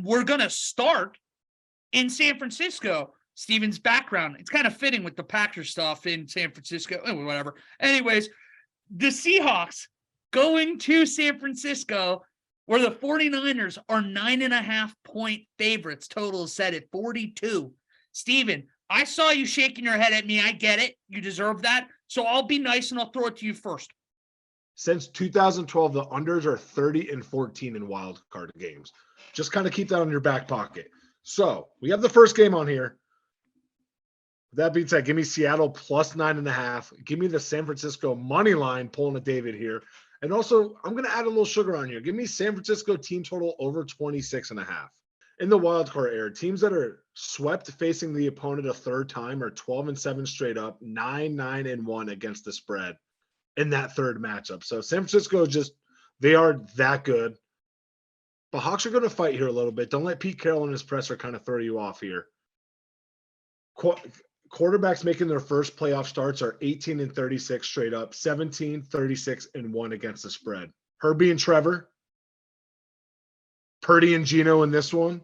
And we're going to start in San Francisco. Steven's background, it's kind of fitting with the Packers stuff in San Francisco. Whatever. Anyways, the Seahawks going to San Francisco, where the 49ers are 9.5-point favorites. Total is set at 42. Steven, I saw you shaking your head at me. I get it. You deserve that. So I'll be nice and I'll throw it to you first. Since 2012, the unders are 30-14 in wild card games. Just kind of keep that on your back pocket. So we have the first game on here. With that being said, give me Seattle plus 9.5. Give me the San Francisco money line, pulling a David here. And also, I'm going to add a little sugar on here. Give me San Francisco team total over 26.5. In the wild card era, teams that are swept facing the opponent a third time are 12-7 straight up, 9-1 against the spread in that third matchup. So San Francisco they are that good. The Hawks are going to fight here a little bit. Don't let Pete Carroll and his presser kind of throw you off here. Quarterbacks making their first playoff starts are 18-36 straight up, 17-36-1 against the spread. Herbie and Trevor, Purdy and Geno in this one,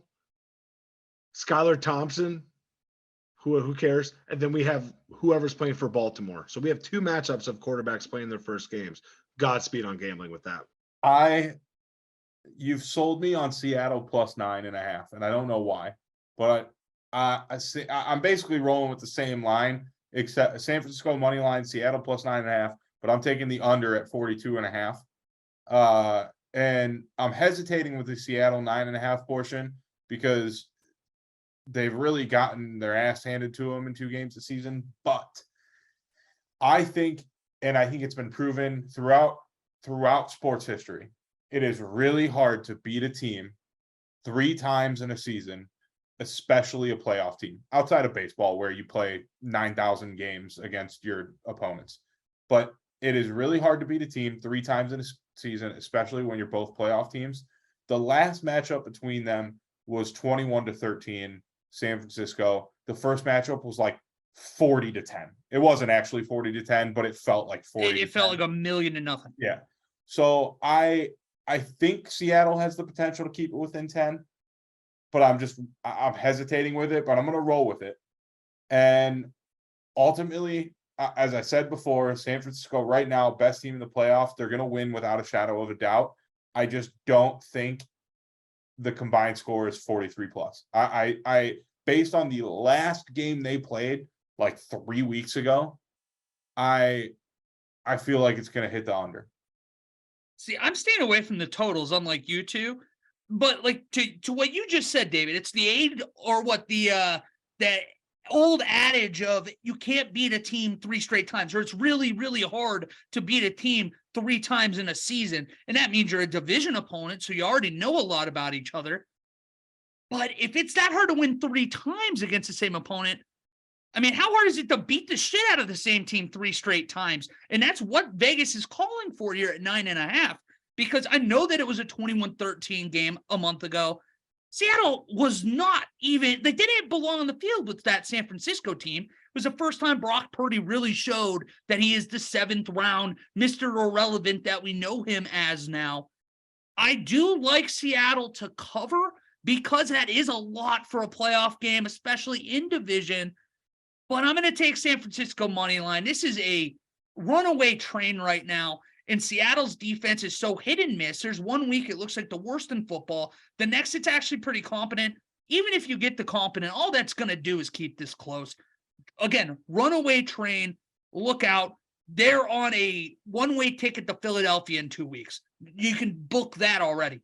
Skylar Thompson, who cares? And then we have whoever's playing for Baltimore. So we have two matchups of quarterbacks playing their first games. Godspeed on gambling with that. You've sold me on Seattle plus 9.5, and I don't know why, but I'm basically rolling with the same line, except San Francisco money line, Seattle plus 9.5, but I'm taking the under at 42.5. And I'm hesitating with the Seattle 9.5 portion because they've really gotten their ass handed to them in 2 games this season. But I think it's been proven throughout sports history, it is really hard to beat a team 3 times in a season, especially a playoff team outside of baseball where you play 9,000 games against your opponents. But it is really hard to beat a team 3 times in a season, especially when you're both playoff teams. The last matchup between them was 21-13, San Francisco. The first matchup was like 40-10. It wasn't actually 40-10, but it felt like 40. It felt like 1,000,000-0. Yeah. So I think Seattle has the potential to keep it within 10, but I'm hesitating with it, but I'm going to roll with it. And ultimately, as I said before, San Francisco right now, best team in the playoffs. They're going to win without a shadow of a doubt. I just don't think the combined score is 43 plus. I based on the last game they played like 3 weeks ago, I feel like it's going to hit the under. See, I'm staying away from the totals, unlike you two. But like to what you just said, David, it's the aid or what the old adage of you can't beat a team 3 straight times, or it's really, really hard to beat a team 3 times in a season. And that means you're a division opponent, so you already know a lot about each other. But if it's that hard to win 3 times against the same opponent, I mean, how hard is it to beat the shit out of the same team 3 straight times? And that's what Vegas is calling for here at 9.5, because I know that it was a 21-13 game a month ago. Seattle was not even, they didn't belong on the field with that San Francisco team. It was the first time Brock Purdy really showed that he is the 7th round Mr. Irrelevant that we know him as now. I do like Seattle to cover because that is a lot for a playoff game, especially in division. But I'm going to take San Francisco money line. This is a runaway train right now. And Seattle's defense is so hit and miss. There's 1 week it looks like the worst in football. The next, it's actually pretty competent. Even if you get the competent, all that's going to do is keep this close. Again, runaway train. Look out. They're on a one-way ticket to Philadelphia in 2 weeks. You can book that already.